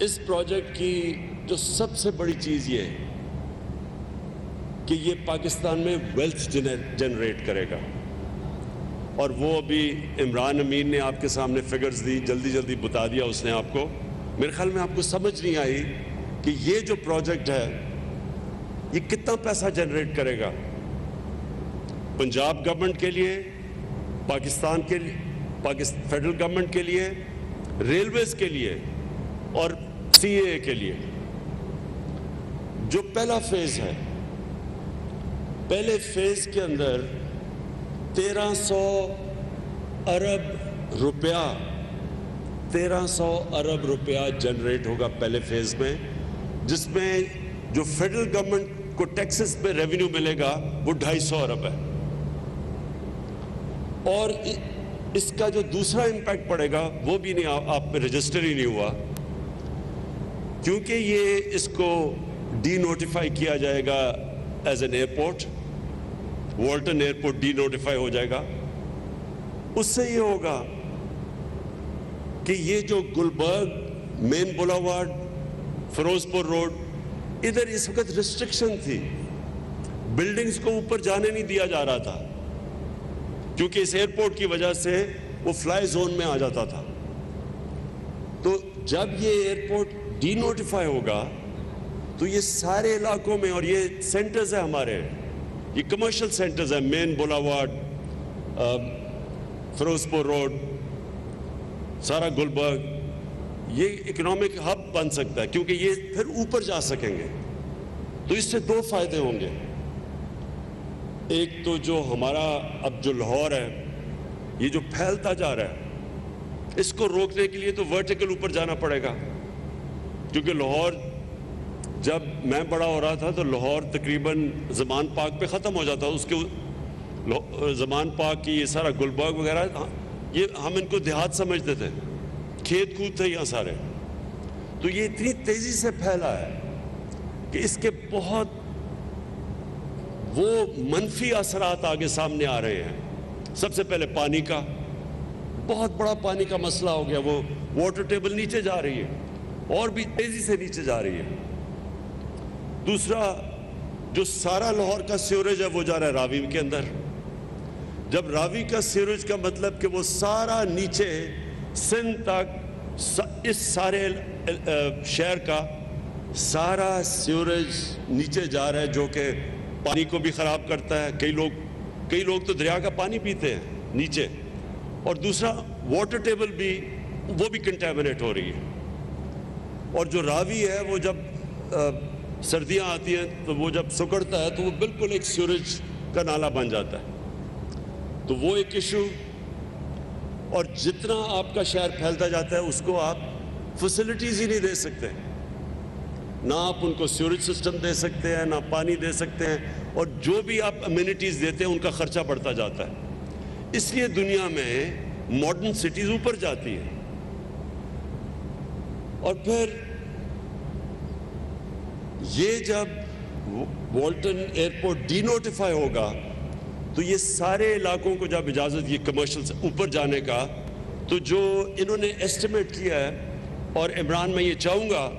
اس project کی جو سب سے بڑی چیز یہ ہے کہ یہ پاکستان میں ویلتھ جنریٹ کرے گا، اور وہ ابھی عمران امین نے آپ کے سامنے فگرز دی، جلدی بتا دیا اس نے آپ کو۔ میرے خیال میں آپ کو سمجھ نہیں آئی کہ یہ جو پروجیکٹ ہے یہ کتنا پیسہ جنریٹ کرے گا پنجاب گورنمنٹ کے لیے، پاکستان کے لیے، فیڈرل گورنمنٹ کے لیے، ریلویز کے لیے اور سی اے کے لیے۔ جو پہلا فیز ہے، پہلے فیز کے اندر 1300 ارب روپیہ جنریٹ ہوگا پہلے فیز میں، جس میں جو فیڈرل گورنمنٹ کو ٹیکسز پہ ریونیو ملے گا وہ 250 ارب ہے، اور اس کا جو دوسرا امپیکٹ پڑے گا وہ بھی نہیں، آپ پہ رجسٹر ہی نہیں ہوا، کیونکہ یہ اس کو ڈی نوٹیفائی کیا جائے گا as an airport, Walton airport denotify ہو جائے گا۔ اس سے یہ ہوگا کہ یہ جو گلبرگ مین بولاوارڈ، فیروز پور روڈ، ادھر اس وقت ریسٹرکشن تھی، بلڈنگز کو اوپر جانے نہیں دیا جا رہا تھا، کیونکہ اس ایئرپورٹ کی وجہ سے وہ فلائی زون میں آ جاتا تھا۔ تو جب یہ ایئرپورٹ ڈی نوٹیفائی ہوگا تو یہ سارے علاقوں میں، اور یہ سینٹرز ہیں ہمارے، یہ کمرشل سینٹرز ہیں، مین بولاوارڈ، فیروز پور روڈ، سارا گلبرگ، یہ اکنامک ہب بن سکتا ہے، کیونکہ یہ پھر اوپر جا سکیں گے۔ تو اس سے دو فائدے ہوں گے، ایک تو جو ہمارا اب جو لاہور ہے یہ جو پھیلتا جا رہا ہے، اس کو روکنے کے لیے تو ورٹیکل اوپر جانا پڑے گا، کیونکہ لاہور جب میں بڑا ہو رہا تھا تو لاہور تقریباً زمان پارک پہ ختم ہو جاتا، اس کے زمان پارک کی یہ سارا گلبرگ وغیرہ، یہ ہم ان کو دیہات سمجھتے تھے، کھیت کود تھے یہاں سارے۔ تو یہ اتنی تیزی سے پھیلا ہے کہ اس کے بہت وہ منفی اثرات آگے سامنے آ رہے ہیں۔ سب سے پہلے پانی کا، بہت بڑا پانی کا مسئلہ ہو گیا، وہ واٹر ٹیبل نیچے جا رہی ہے اور بھی تیزی سے نیچے جا رہی ہے۔ دوسرا، جو سارا لاہور کا سیوریج ہے وہ جا رہا ہے راوی کے اندر۔ جب راوی کا سیوریج کا مطلب کہ وہ سارا نیچے سندھ تک، اس سارے شہر کا سارا سیوریج نیچے جا رہا ہے، جو کہ پانی کو بھی خراب کرتا ہے۔ کئی لوگ تو دریا کا پانی پیتے ہیں نیچے، اور دوسرا واٹر ٹیبل بھی، وہ بھی کنٹامنیٹ ہو رہی ہے۔ اور جو راوی ہے وہ جب سردیاں آتی ہیں تو وہ جب سکڑتا ہے تو وہ بالکل ایک سیوریج کا نالا بن جاتا ہے، تو وہ ایک ایشو۔ اور جتنا آپ کا شہر پھیلتا جاتا ہے اس کو آپ فیسلٹیز ہی نہیں دے سکتے، نہ آپ ان کو سیوریج سسٹم دے سکتے ہیں، نہ پانی دے سکتے ہیں، اور جو بھی آپ امیونٹیز دیتے ہیں ان کا خرچہ بڑھتا جاتا ہے۔ اس لیے دنیا میں ماڈرن سٹیز اوپر جاتی ہیں۔ اور پھر یہ جب والٹن ایئرپورٹ ڈی نوٹیفائی ہوگا تو یہ سارے علاقوں کو جب اجازت یہ کمرشل سے اوپر جانے کا، تو جو انہوں نے ایسٹیمیٹ کیا ہے، اور عمران میں یہ چاہوں گا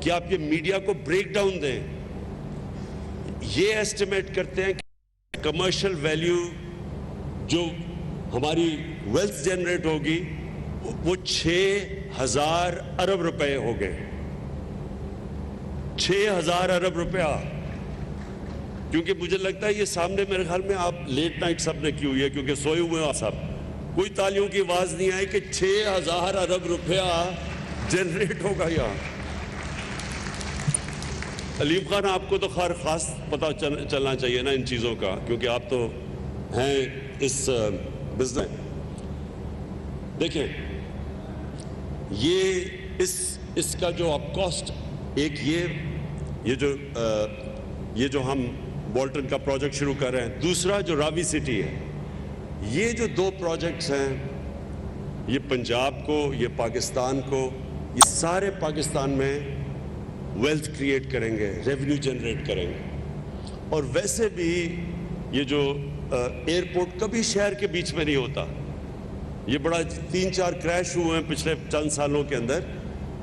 کہ آپ یہ میڈیا کو بریک ڈاؤن دیں، یہ ایسٹیمیٹ کرتے ہیں کہ کمرشل ویلیو جو ہماری ویلتھ جنریٹ ہوگی وہ 6000 ارب روپے ہو گئے، 6000 ارب روپیہ۔ کیونکہ مجھے لگتا ہے یہ سامنے میرے خیال میں آپ لیٹ نائٹ سب نے کی ہوئی ہے، کیونکہ سوئے ہوئے آپ سب، کوئی تالیوں کی آواز نہیں آئی کہ 6000 ارب روپیہ جنریٹ ہوگا یہاں۔ علیم خان، آپ کو تو خاص پتہ چلنا چاہیے نا ان چیزوں کا، کیونکہ آپ تو ہیں اس بزنس۔ دیکھیں، اس کا جو آپ کاسٹ، ایک یہ جو ہم والٹن کا پروجیکٹ شروع کر رہے ہیں، دوسرا جو راوی سٹی ہے، یہ جو دو پروجیکٹس ہیں، یہ پنجاب کو، یہ پاکستان کو، یہ سارے پاکستان میں ویلتھ کریٹ کریں گے، ریونیو جنریٹ کریں گے۔ اور ویسے بھی یہ جو ایئرپورٹ کبھی شہر کے بیچ میں نہیں ہوتا، یہ بڑا 3-4 کریش ہوئے ہیں پچھلے چند سالوں کے اندر،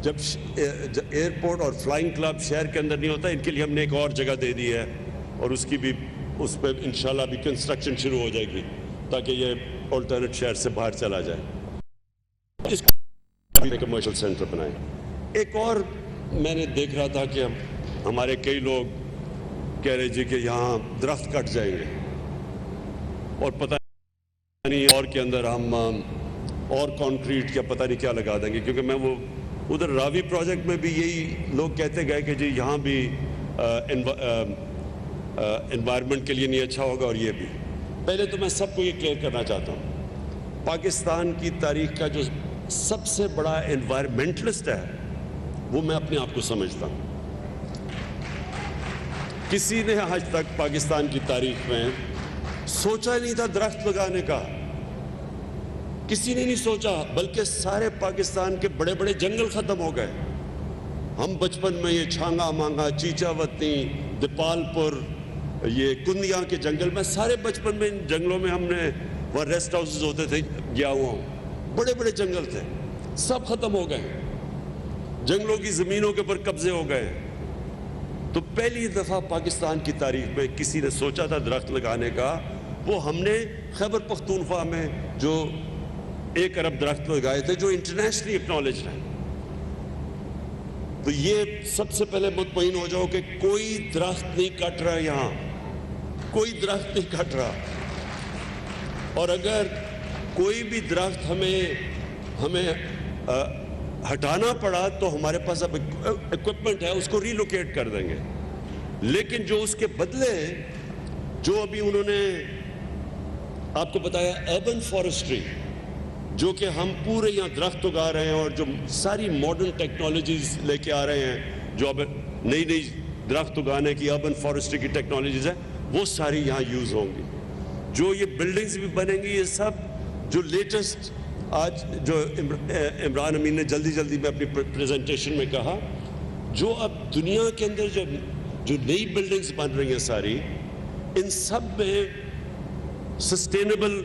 جب ایئرپورٹ اور فلائنگ کلب شہر کے اندر نہیں ہوتا، ان کے لیے ہم نے ایک اور جگہ دے دی ہے اور اس کی بھی اس پہ انشاءاللہ بھی کنسٹرکشن شروع ہو جائے گی تاکہ یہ آلٹرنیٹ شہر سے باہر چلا جائے. اس کو کمرشل سینٹر بنائیں. ایک اور میں نے دیکھ رہا تھا کہ ہمارے کئی لوگ کہہ رہے جی کہ یہاں درخت کٹ جائیں گے اور پتہ نہیں اور کے اندر ہم اور کانکریٹ کیا پتہ نہیں کیا لگا دیں گے. کیونکہ میں وہ ادھر راوی پروجیکٹ میں بھی یہی لوگ کہتے گئے کہ جی یہاں بھی انوائرمنٹ کے لیے نہیں اچھا ہوگا اور یہ بھی. پہلے تو میں سب کو یہ کلیئر کرنا چاہتا ہوں، پاکستان کی تاریخ کا جو سب سے بڑا انوائرمنٹلسٹ ہے وہ میں اپنے آپ کو سمجھتا ہوں. کسی نے آج تک پاکستان کی تاریخ میں سوچا ہی نہیں تھا درخت لگانے کا، کسی نے نہیں سوچا، بلکہ سارے پاکستان کے بڑے بڑے جنگل ختم ہو گئے. ہم بچپن میں یہ چھانگا مانگا، چیچا وطنی، دیپال پور، یہ کندیاں کے جنگل میں، سارے بچپن میں ان جنگلوں میں ہم نے وہاں ریسٹ ہاؤسز ہوتے تھے، گیا ہوا ہوں، بڑے بڑے جنگل تھے، سب ختم ہو گئے، جنگلوں کی زمینوں کے اوپر قبضے ہو گئے. تو پہلی دفعہ پاکستان کی تاریخ میں کسی نے سوچا تھا درخت لگانے کا، وہ ہم نے خیبر پختونخوا میں جو 1 ارب درخت لگائے تھے جو انٹرنیشنلی اکنالجڈ ہیں. تو یہ سب سے پہلے مطمئن ہو جاؤ کہ کوئی درخت نہیں کٹ رہا، یہاں کوئی درخت نہیں کٹ رہا. اور اگر کوئی بھی درخت ہمیں ہٹانا پڑا تو ہمارے پاس اب ایکوپمنٹ ہے، اس کو ریلوکیٹ کر دیں گے. لیکن جو اس کے بدلے جو ابھی انہوں نے آپ کو بتایا اربن فارسٹری، جو کہ ہم پورے یہاں درخت اگا رہے ہیں اور جو ساری ماڈرن ٹیکنالوجیز لے کے آ رہے ہیں، جو اب نئی درخت اگانے کی اربن فارسٹری کی ٹیکنالوجیز ہیں، وہ ساری یہاں یوز ہوں گی. جو یہ بلڈنگز بھی بنیں گی، یہ سب جو لیٹسٹ آج جو عمران امین نے جلدی میں اپنی پریزنٹیشن میں کہا، جو اب دنیا کے اندر جو نئی بلڈنگز بن رہی ہیں ساری، ان سب میں سسٹینیبل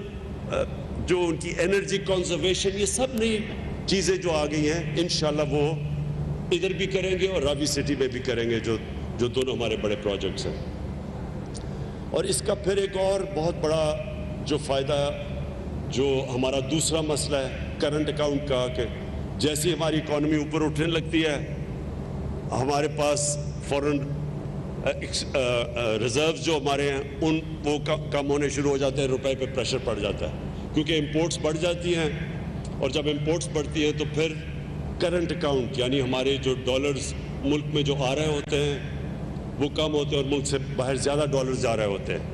جو ان کی انرجی کنزرویشن، یہ سب نئی چیزیں جو آ گئی ہیں، انشاءاللہ وہ ادھر بھی کریں گے اور راوی سٹی میں بھی کریں گے، جو دونوں ہمارے بڑے پروجیکٹس ہیں. اور اس کا پھر ایک اور بہت بڑا جو فائدہ جو ہمارا دوسرا مسئلہ ہے کرنٹ اکاؤنٹ کا، کہ جیسی ہماری اکانومی اوپر اٹھنے لگتی ہے، ہمارے پاس فورن ریزروز جو ہمارے ہیں وہ کم ہونے شروع ہو جاتے ہیں، روپے پہ پریشر پڑ جاتا ہے کیونکہ امپورٹس بڑھ جاتی ہیں. اور جب امپورٹس بڑھتی ہیں تو پھر کرنٹ اکاؤنٹ یعنی ہمارے جو ڈالرز ملک میں جو آ رہے ہوتے ہیں وہ کم ہوتے ہیں اور ملک سے باہر زیادہ ڈالرز جا رہے ہوتے ہیں.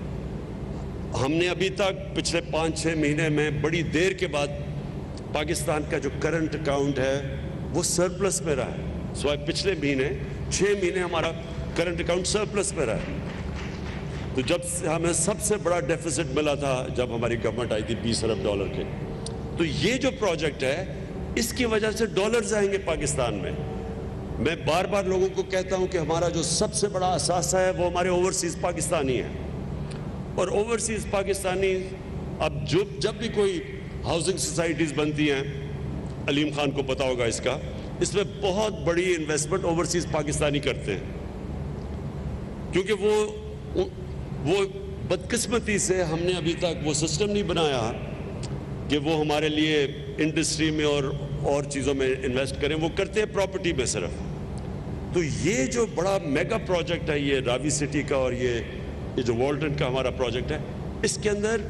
ہم نے ابھی تک پچھلے 5-6 مہینے میں بڑی دیر کے بعد پاکستان کا جو کرنٹ اکاؤنٹ ہے وہ سرپلس میں رہا ہے. سوائے پچھلے 6 مہینے ہمارا کرنٹ اکاؤنٹ سرپلس میں رہا ہے. تو جب ہمیں سب سے بڑا ڈیفیسٹ ملا تھا جب ہماری گورنمنٹ آئی تھی $20 ارب کے، تو یہ جو پروجیکٹ ہے اس کی وجہ سے ڈالرز آئیں گے پاکستان میں. میں بار بار لوگوں کو کہتا ہوں کہ ہمارا جو سب سے بڑا اثاثہ ہے وہ ہمارے اوورسیز پاکستانی ہیں. اور اوورسیز پاکستانی اب جب بھی کوئی ہاؤسنگ سوسائٹیز بنتی ہیں، علیم خان کو پتا ہوگا اس میں بہت بڑی انویسٹمنٹ اوورسیز پاکستانی کرتے ہیں. کیونکہ وہ بدقسمتی سے ہم نے ابھی تک وہ سسٹم نہیں بنایا کہ وہ ہمارے لیے انڈسٹری میں اور چیزوں میں انویسٹ کریں، وہ کرتے ہیں پراپرٹی میں صرف. تو یہ جو بڑا میگا پروجیکٹ ہے یہ راوی سٹی کا اور یہ جو والٹن کا ہمارا پروجیکٹ ہے، اس کے اندر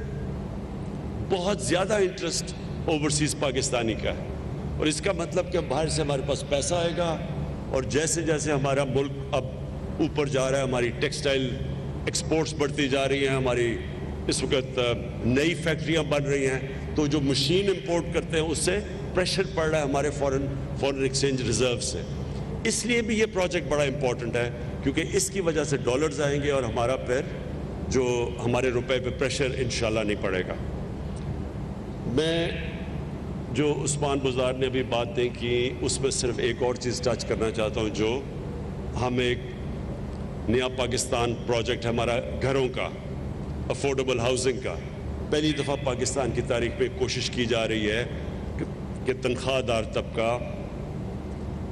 بہت زیادہ انٹرسٹ اوورسیز پاکستانی کا ہے. اور اس کا مطلب کہ باہر سے ہمارے پاس پیسہ آئے گا اور جیسے جیسے ہمارا ملک اب اوپر جا رہا ہے، ہماری ٹیکسٹائل ایکسپورٹس بڑھتی جا رہی ہیں، ہماری اس وقت نئی فیکٹریاں بن رہی ہیں، تو جو مشین امپورٹ کرتے ہیں اس سے پریشر پڑ رہا ہے ہمارے فورن ایکسچینج ریزرو سے. اس لیے بھی یہ پروجیکٹ بڑا امپورٹنٹ ہے کیونکہ اس کی وجہ سے ڈالرز آئیں گے اور ہمارا پھر جو ہمارے روپے پہ پریشر انشاءاللہ نہیں پڑے گا. میں جو عثمان بزدار نے ابھی باتیں کی اس میں صرف ایک اور چیز ٹچ کرنا چاہتا ہوں. جو ہم ایک نیا پاکستان پروجیکٹ ہے ہمارا گھروں کا، افورڈیبل ہاؤسنگ کا. پہلی دفعہ پاکستان کی تاریخ میں کوشش کی جا رہی ہے کہ تنخواہ دار طبقہ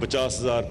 50,000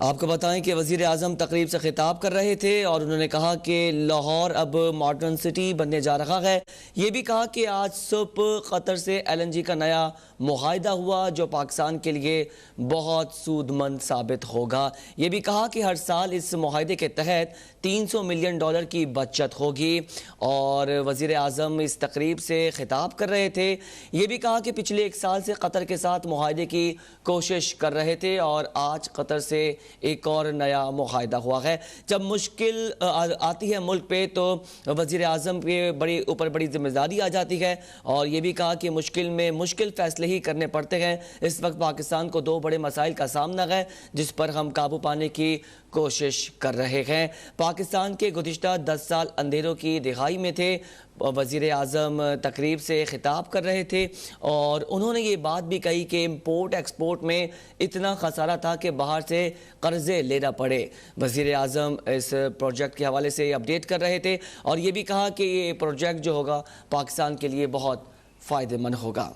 آپ کو بتائیں کہ وزیر اعظم تقریب سے خطاب کر رہے تھے اور انہوں نے کہا کہ لاہور اب ماڈرن سٹی بننے جا رہا ہے. یہ بھی کہا کہ آج صبح قطر سے LNG کا نیا معاہدہ ہوا جو پاکستان کے لیے بہت سود مند ثابت ہوگا. یہ بھی کہا کہ ہر سال اس معاہدے کے تحت $300 ملین کی بچت ہوگی. اور وزیر اعظم اس تقریب سے خطاب کر رہے تھے. یہ بھی کہا کہ پچھلے 1 سال سے قطر کے ساتھ معاہدے کی کوشش کر رہے تھے اور آج قطر سے ایک اور نیا معاہدہ ہوا ہے. جب مشکل آتی ہے ملک پہ تو وزیر اعظم کے اوپر بڑی ذمہ داری آ جاتی ہے. اور یہ بھی کہا کہ مشکل میں مشکل فیصلے ہی کرنے پڑتے ہیں. اس وقت پاکستان کو 2 بڑے مسائل کا سامنا ہے جس پر ہم قابو پانے کی کوشش کر رہے ہیں. پاکستان کے گزشتہ 10 سال اندھیروں کی دہائی میں تھے. وزیر اعظم تقریب سے خطاب کر رہے تھے اور انہوں نے یہ بات بھی کہی کہ امپورٹ ایکسپورٹ میں اتنا خسارہ تھا کہ باہر سے قرضے لینا پڑے. وزیر اعظم اس پروجیکٹ کے حوالے سے اپڈیٹ کر رہے تھے اور یہ بھی کہا کہ یہ پروجیکٹ جو ہوگا پاکستان کے لیے بہت فائدہ مند ہوگا.